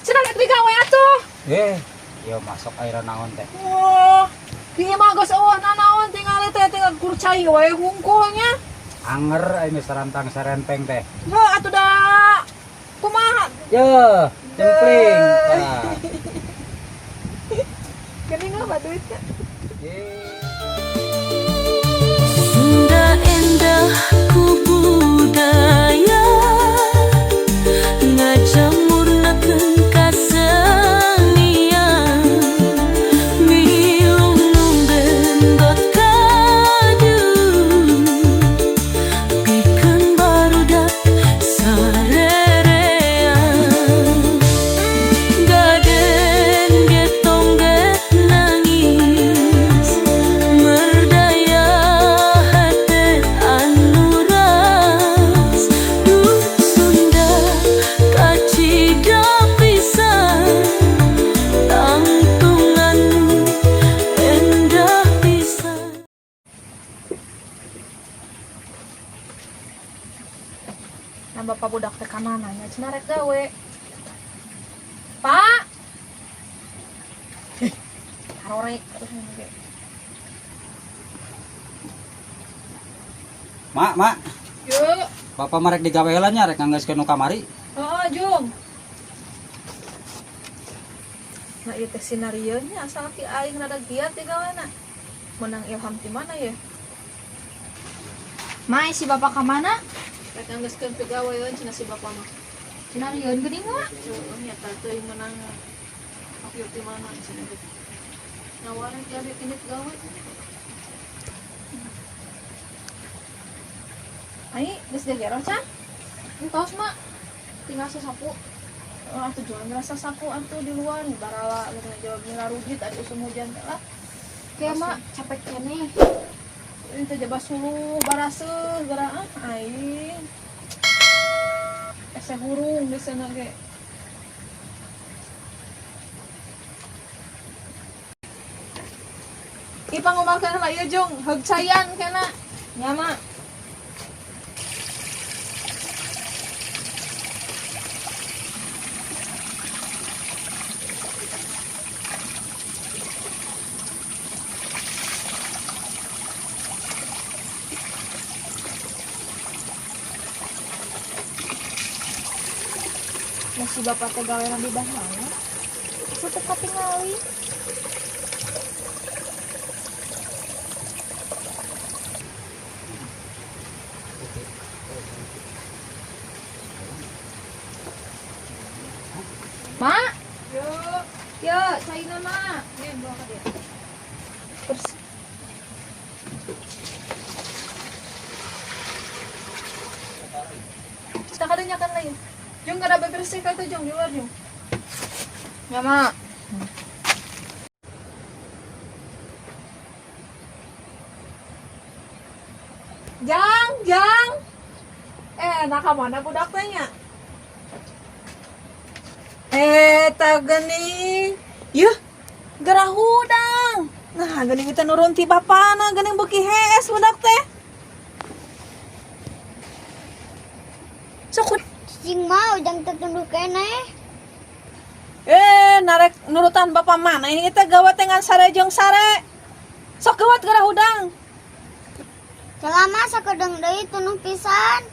Cenah rek digawe atuh. Yo masuk air naon teh. Wah, ieu mah geus eueuh nanaon tinggal teh tinggal kurcai we hungkulnya. Anger ini serantang serenteng teh. Heuh atuh da. Kumaha? Yo, cempling. Nah. Geuning apa duitnya? Sunda endah ku budaya ngajamurnakeun kasenian milung gendot kadu pikeun barudak sarerean gaden getong get nangis merdaya hate anu ras duh Sunda kacida pisan tangtungan endah pisan. Nah bapak budak teh ka mananya cenah rek gawe. Pak. Harorek terus ge. Mak. Yuk. Bapak marek digawe heula nya rek nganggeuskeun nu kamari. Heeh, Jung. Nah, ieu teh sinarionya asal ti aing rada giat di gaweana. Menang ilham ti mana ya? Mai si bapak ka mana? Rek nganggeuskeun pigawean cenah si bapak mah. Sinarioan geuning mah. Heeh, nya teh menang aku ti mana cenah gitu. Nawaran gawe ini gawe. Ai, geus digerong can? Entos mah tinggal sasapu. Atuh jualan rasa sapu atuh di luar barawa nu jawab ngarugi tadi usum hujan teh lah. Kayak mah capek keneh. Ini teh jabas suluh baraseuh gara aing. Ese hurung di sana ge. Ih pangumalkeun lah ieu Jung, heug cayan kana. Nya mah. Masih bapak teh gawean di mana? Sudah katingali. Mak, yuk, caina mak. Nih bawa ke dia. Terus. Kita kadanya kan lain. Jung kada bebersih ka itu Jung di luar Jung. Ya mak. Jang. Nak mana budak teh nya? Tak geuning. Yuh, gerah hudang. Nah, geuning kita nurun ti bapana, geuning beuki hees budak teh. Sok Cing mau jang tertunduk keneh. Narek nurutan bapak mana ini teh gawat dengan sare jeung sare. Sok gawat gerah hudang. Selama sakedeng deui tunung pisan.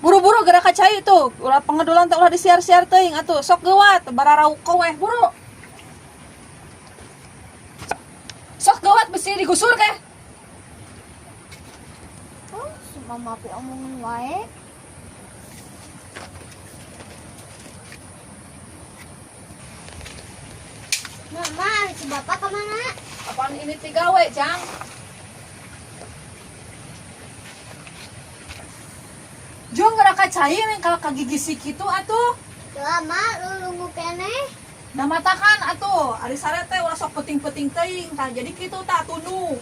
Buru-buru gerak kacai tuh. Ulah pengedulan teh ulah disiar-siar teuing atuh. Sok gawat bararau keweh buru. Sok gawat mesti digusur keh. Oh, semua mapi omongan wae. Mama, si bapak kemana? Apaan ini teh gawe, Jang? Jung gerak kacai yang kalau kagigisi kitu atuh. Selama lulungu keneh. Da matakan atuh, ari sare teh ulah sok peting-peting teuing. Tah jadi kitu tah tunu.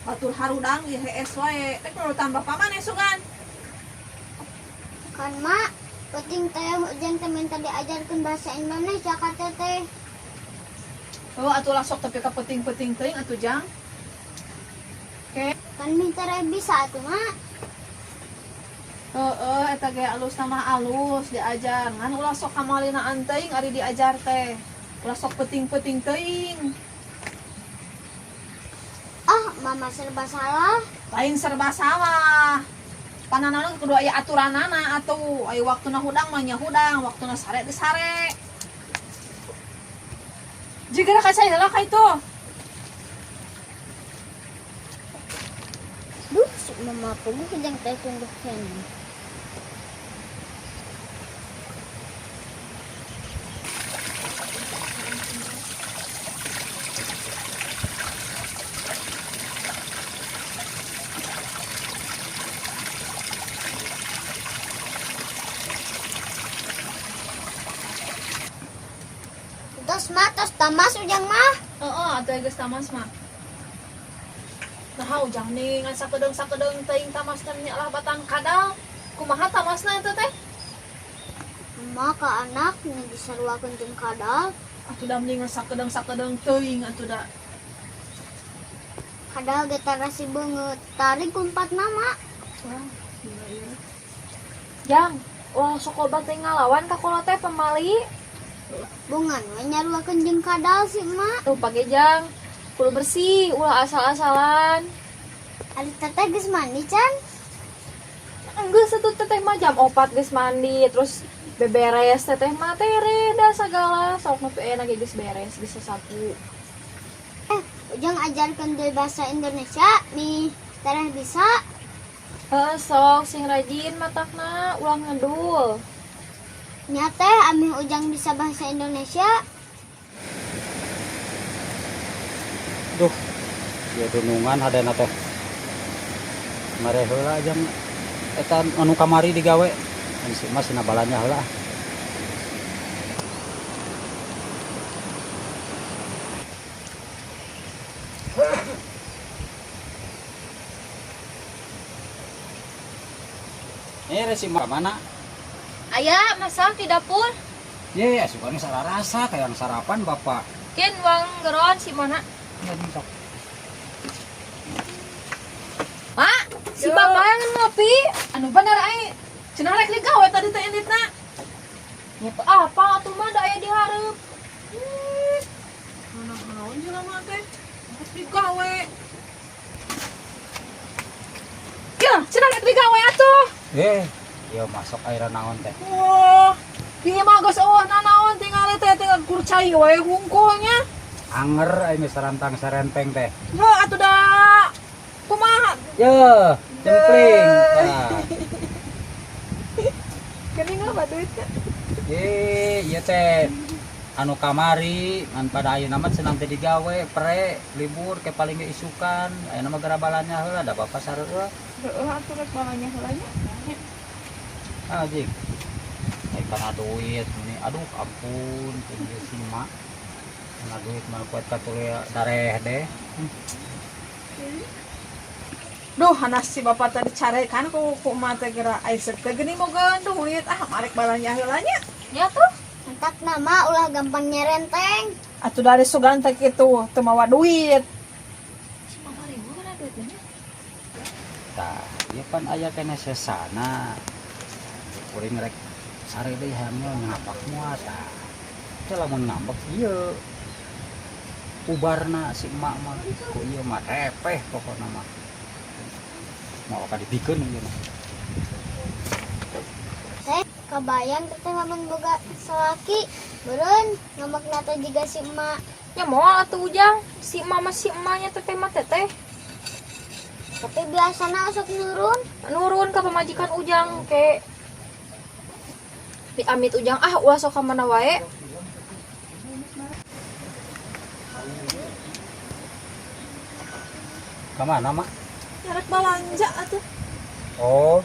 Batur harudang ieu hees wae. Teh nurutan bapak maneh sugan. Kan mak, penting teh jeung teh minta diajarkeun bahasa Indonesia ka teteh. Oh atuh lah sok tapi ka peting-peting teuing atuh Jang. Oke. Kan minta bisa atuh mak. Eta ge alus nama alus diajar. Ngan ulah sok kamalina teuing ari diajar teh. Ulah sok penting-penting teuing. Ah, mama serba salah. Lain serba salah. Pananana kudu aya aturanana atuh. Aya waktuna hudang mah nya hudang, waktuna sare teh sare. Jigana ka saya lah ka itu. Duh, si mama ko mo kajang tayo tunggok yan. Tos ma, tos tamas ujang mah. Atuh geus tamas mah. Nah, ujang ning ngan sakedeung teuing tamasna nya lah batang kadal. Kumaha tamasna eta teh? Ma ka anak nya disaruakeun jeung kadal. Atuh da mending sakedeung teuing atuh da. Kadal ge tarasi beungeut. Tarik kumpat nama. Jang, ulah sok loba teh ngalawan ka kula teh pemali. Bungan we nyaruakeun jeung kadal si emak. Tuh pake jang, kudu bersih, ulah asal-asalan. Ari teteh geus mandi can? Geus atuh teteh mah jam 4 geus mandi, terus beberes teteh mah teh reda sagala, sok nu enak ge geus beres, bisa sapu. Ujang ajarkeun deui bahasa Indonesia nih. Tareh bisa. Heeh, sok sing rajin matakna, ulah ngedul. Nya teh amih ujang bisa bahasa Indonesia. Duh, ya dunungan hadana teh. Mare heula jang eta anu kamari digawe. An si Mas sina balanya heula. Si mana? Aya, masak di dapur. Ye, suka nih salah rasa kayak yang sarapan bapak. Ken wang geron si mana? Ya, sok. Mak, si bapak yang ngopi. Anu bener ai. Cenah rek digawe tadi teh enditna. Ya apa atuh mah da aya di hareup. Naon jelema teh? Rek digawe. Ya, cenah rek digawe atuh. Yo masuk air naon teh. Wah, ieu mah geus eueuh nanaon tinggal tinggal kurcai we hungkulnya. Anger ai meh sarantang sarenteng teh. Heuh atuh da. Kumaha? Yo, cempling. Tah. Geuning apa duitnya? Ieu teh anu kamari ngan pada ayeuna mah senang teh digawe pre libur ke paling ge isukan ayeuna mah garabalannya heula da bapak sareueuh. Heuh atuh rek balanya heulanya. Ah jik. Ai kana duit ini aduh ampun tinggi si mak. Kana duit mah kuat katuluy dareh deh. Duh, hanas si bapak tadi carekan ku mata kira ai teh geuning moga duit marek balanya heulanya. Ya tuh. Entak nama ulah gampang nyerenteng. Atuh dari sugan teh kitu teu mawa duit. Tah, ieu pan aya kene sesana. Kuring rek sare deui hamil ngapak muat tah. Teh lamun ngambek ieu. Ubarna si emak mah ku ieu mah repeh pokona mah. Mau ka dipikeun ieu mah. Teh kabayang teteh lamun boga salaki. Beureun ngambekna teh jiga si emak. Ya moal atuh ujang, si mama si emaknya teteh mah teteh. Tapi biasana sok Nurun ke pemajikan ujang ke amit ujang ulah sok ka mana wae. Ka mana mak? Rek balanja atuh. Oh.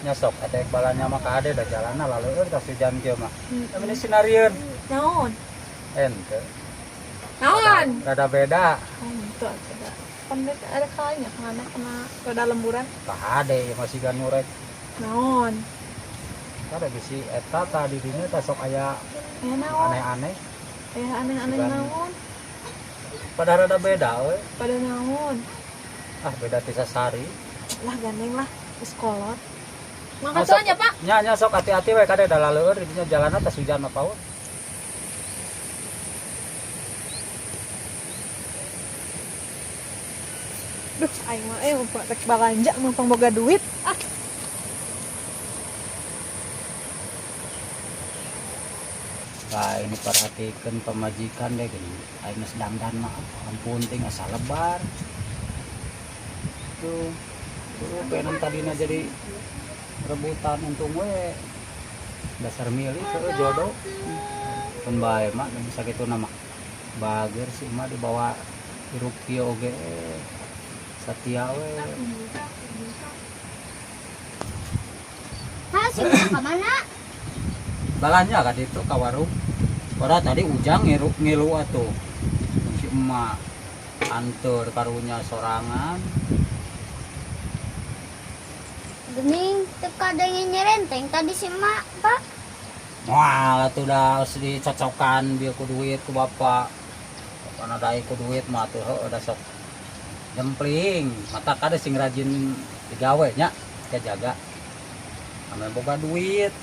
Nyosok ada balanya mah ka ade da jalanna lalu tas hujan kieu mah. Tapi sinarieun Naon? ente. Naon? Rada beda. Itu ada. Kan ada kalanya kena roda lemburan. Ka ade masih gan nurek. Naon? Kada bisi eta tadi dinya teh sok aya Ya naon? aneh-aneh. Aneh-aneh naon? Padahal rada beda we. Pada naon? Ah beda ti sasari. Lah gandeng lah, geus kolot. Makasih aja Pak. Nya sok hati-hati we kade da laleur dinya jalanna tas hujan mah paut. Duh, aing mah mau rek balanja mah boga duit. Ah, Nah, ini perhatikan pemajikan deh gini. Aing geus dandan mah ampun ting asa lebar. Tuh pengen tadinya jadi rebutan untung we dasar milih ke jodoh pun bae mah bisa gitu nama bager sih mah dibawa hirup kieu oge satia we Ha, si Mak kemana? balanya kan itu ka warung pada tadi ujang ngilu atuh si emak anteur karunya sorangan Gening teka dengan nyerenteng tadi si Mak, Pak. wah tuh udah dicocokan dia ku duit ku bapak karena ada ku duit mah tuh udah sok jempling mata kada sing rajin digawe nya jaga ame boga duit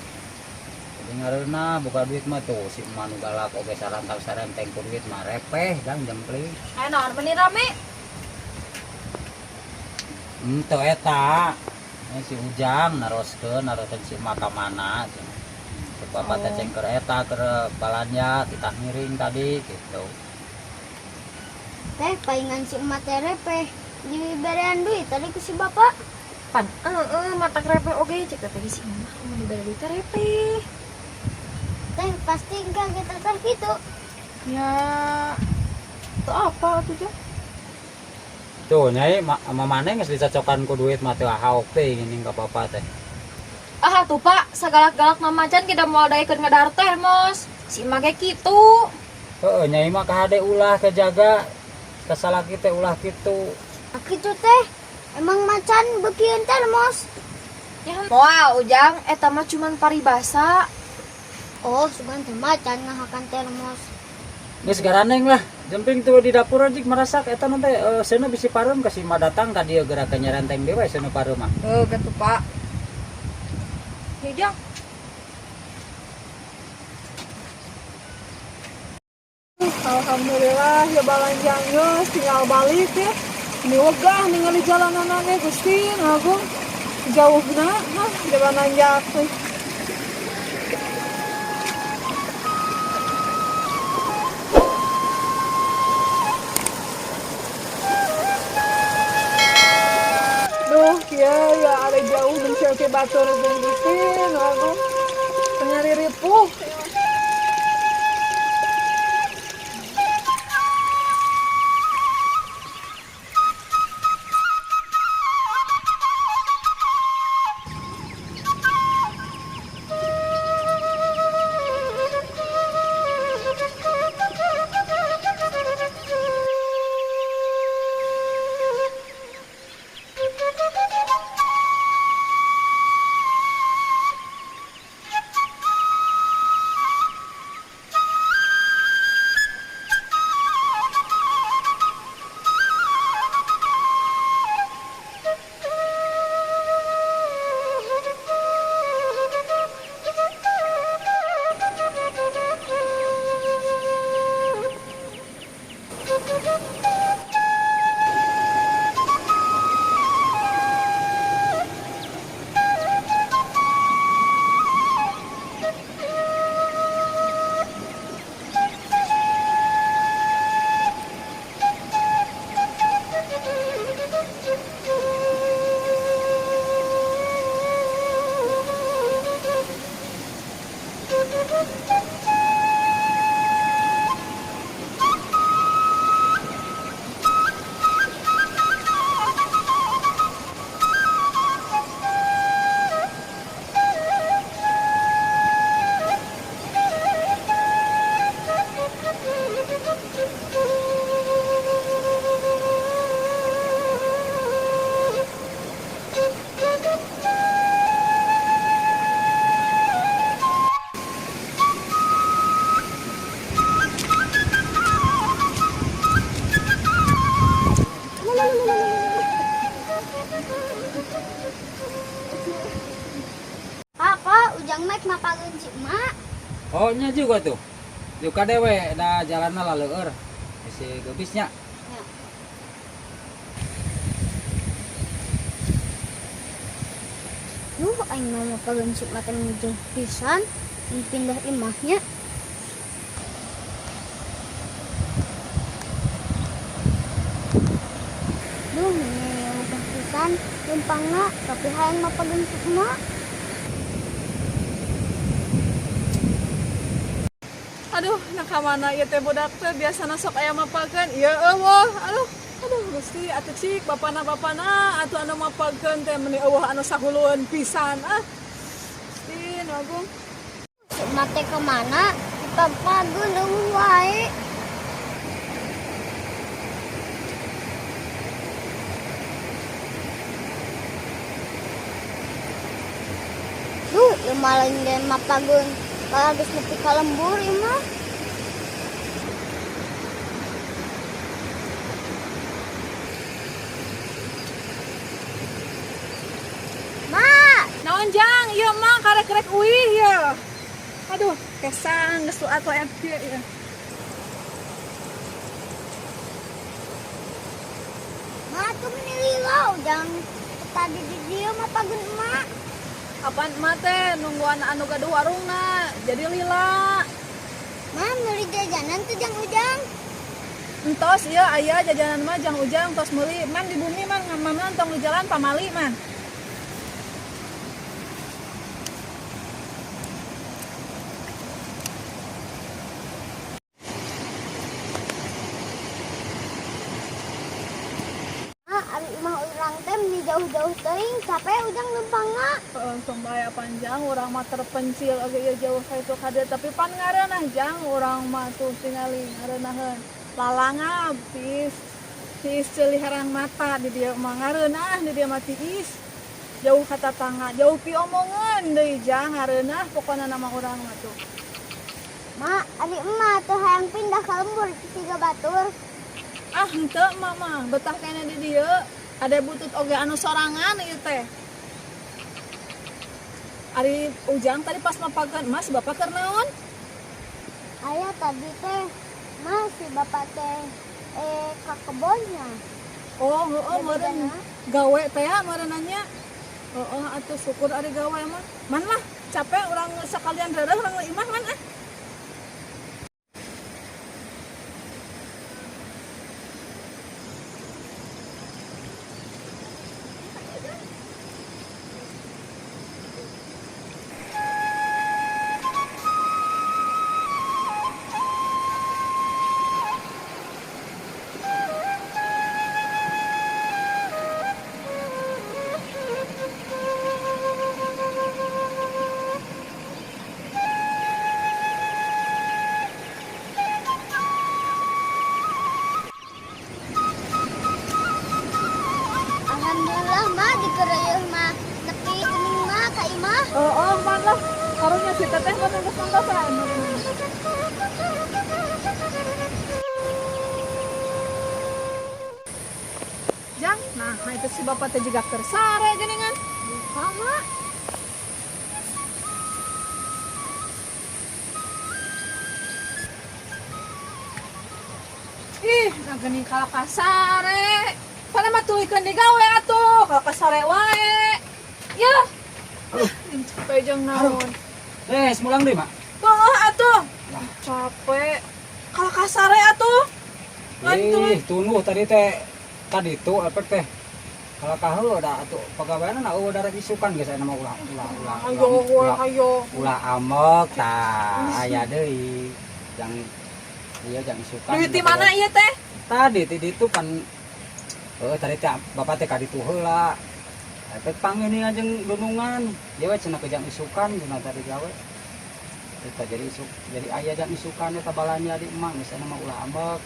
jadi ngareuna boga duit mah tuh si emak nu galak oge sarantang-sarenteng ku duit mah repeh dan jempling naon benih rame? teu eta si Ujang naroskeun si emak ka mana bapak teh ceng keur eta keur balanja kita ngiring tadi gitu. Teh palingan si emak teh repeh diberian duit tadi ke si bapak. Pan, mata krepe oge cek teh si mah mau dibeli duit repe. Teh pasti kaget teh gitu. Ya, itu apa tuh Jang? Tuh nyai sama mana geus dicocokan ku duit mah teu haok teh geuning ka bapak teh. Ah tuh Pak, sagalak-galak mamacan kita mau daekeun ngadar teh mos. Si emak ge kitu. Heeh nyai mah ka hade ulah kejaga kasalaki teh ulah kitu. Kitu teh emang macan beukiun termos. Ya, moal Ujang, eta mah cuman paribasa. Oh, sugan teh macan ngahakan termos. Geus garaneng lah, jemping tuh di dapur aja merasak eta nanti seuna bisi pareum kasih mah datang ka dieu geura nyerenteng dewe seuna pareum mah. Gitu Pak. Ya Jang. Alhamdulillah ya balanjang geus tinggal balik ya. Ini wegah ningali jalanan ge Gusti Agung. Jauhna mah di balanjak teh. Duh, ya ada jauh mencari batur jeung Gusti Agung. Nyari ripuh. Oh nya juga tuh. Juga dewe da jalanna laleur. Si gebisnya. Ya. Aing mau pagansuk makan jauh pisan, yang pindah imahnya. Ini udah pisan, lumpangna, tapi hayang mau pagansuk mak. Aduh, nakamana ieu teh budak teh biasana sok aya mapakeun. Ieu eueuh, aduh Gusti atuh cik bapana atuh anu mapakeun teh meuni eueuh anu sahulueun pisan ah. Gusti nu agung. Mate kemana? Dipapagun eueuh wae. Ieu malah nge mapagun. Kalau geus nepi ka lembur ieu mah. Naon jang, ieu mah karek-karek uih ieu. Aduh, kesan geus tuat wae ieu. Mak tuh menililau jangan tadi di dia mapagun emak. Apaan emak teh nungguan anu gaduh warungna jadi lila. Mak meuli jajanan tuh jang ujang. Entos ieu aya jajanan mah jang ujang tos meuli man di bumi man ngamaman tong di jalan pamali man. Ari imah urang teh di jauh-jauh teuing capek ujang lempangna. Tong baya panjang urang mah terpencil age ieu jauh ka itu kada tapi pan ngareunah jang urang mah tuh tingali ngareunahkeun lalangap tiis celiharang mata di dieu mah ngareunah di dieu mah tiis jauh ka tatangga jauh pi omongan deui jang ngareunah pokona nama urang mah tuh. Mak, ari emak tuh hayang pindah ka lembur di Tiga Batur. Ah henteu emak mah betah kene di dieu ade butut oge anu sorangan ieu teh. Ari ujang tadi pas mapakeun mas bapak keur naon? Aya tadi teh Mas si bapak teh ka kebonnya. Oh, heueuh Jadi meureun dana. gawe teh meureunanya. Heeh atuh syukur ari gawe mah. Man lah capek urang sakalian reureuh urang imah man ah. Alhamdulillah mah dikereueuh mah nepi geuning mah ka imah. Heeh man lah. Karunya si teteh mah geus manggasan. Jang, nah itu si bapak teh juga tersare geuningan. Buka mah. Ih, nah geuning kala kasare. Pada mah tulikeun digawe atuh, kala kasare wae. Ya. Capek jeung naon. Semulang deui, Mak. Heeh atuh. Capek. Kala kasare atuh. Ngantuy. Tunggu tadi tuh efek teh. Kalau kaheu da atuh pagaweana na eueuh darek isukan geus aya nama ulah Ayo. ulah amek tah aya deui yang ieu jang isukan. Duit di mana ieu teh? Tadi di ditu kan tadi teh bapak teh ka ditu heula. Efek pangini jeung gunungan. Ieu we cenah kejang isukan cenah tadi gawe. Eta jadi aya jang isukan eta balanya di emak geus aya nama ulah amek.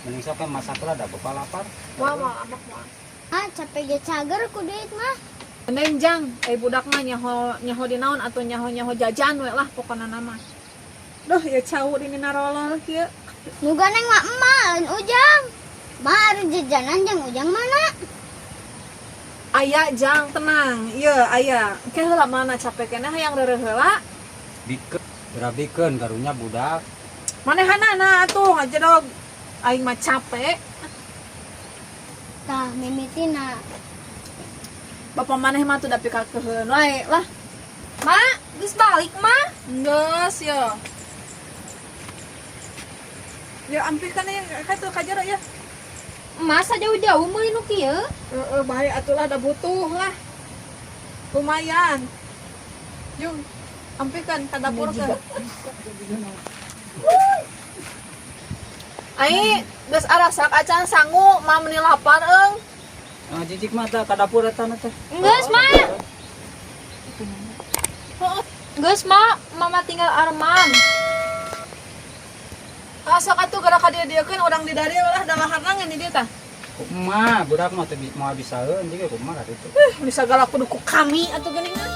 Mending sok masak lah da bapak lapar. Wah, amak mah. Ah, capek ge cager ku duit mah. Neng jang, budak mah nyaho di naon atau nyaho jajan we lah pokona nama. Duh, ya cau di minarolol kieu. Nu ganeng mah emak lain ujang. Mah ari jajanan jang ujang mana? Aya jang tenang. Ieu aya. Ke heula mana capek keneh hayang reureuh heula. Berabikeun karunya budak. Manehanana atuh ngajedog aing mah capek. Tah mimitina. Bapak maneh mah tuh da pikakeun wae lah. Mak, geus balik mah. Geus ya. Ya ampirkan ya katuh kajero ya. Masa jauh-jauh meuli nu kieu? Bae atulah da butuh lah. Lumayan. Yung ampirkan ka dapur ke. Ai geus arasak acan sangu mah meuni lapar eung. Jijik mah teh ka dapur eta na teh. Geus mak. Geus mak, mama tinggal armam. Asa atuh gara ka dieu-dieukeun urang di dari lah da laharna ngan di dieu tah. Kumaha budak mah teh mau bisaeun jiga kumaha ka ditu. Bisa galak kudu ku kami atuh geuningan.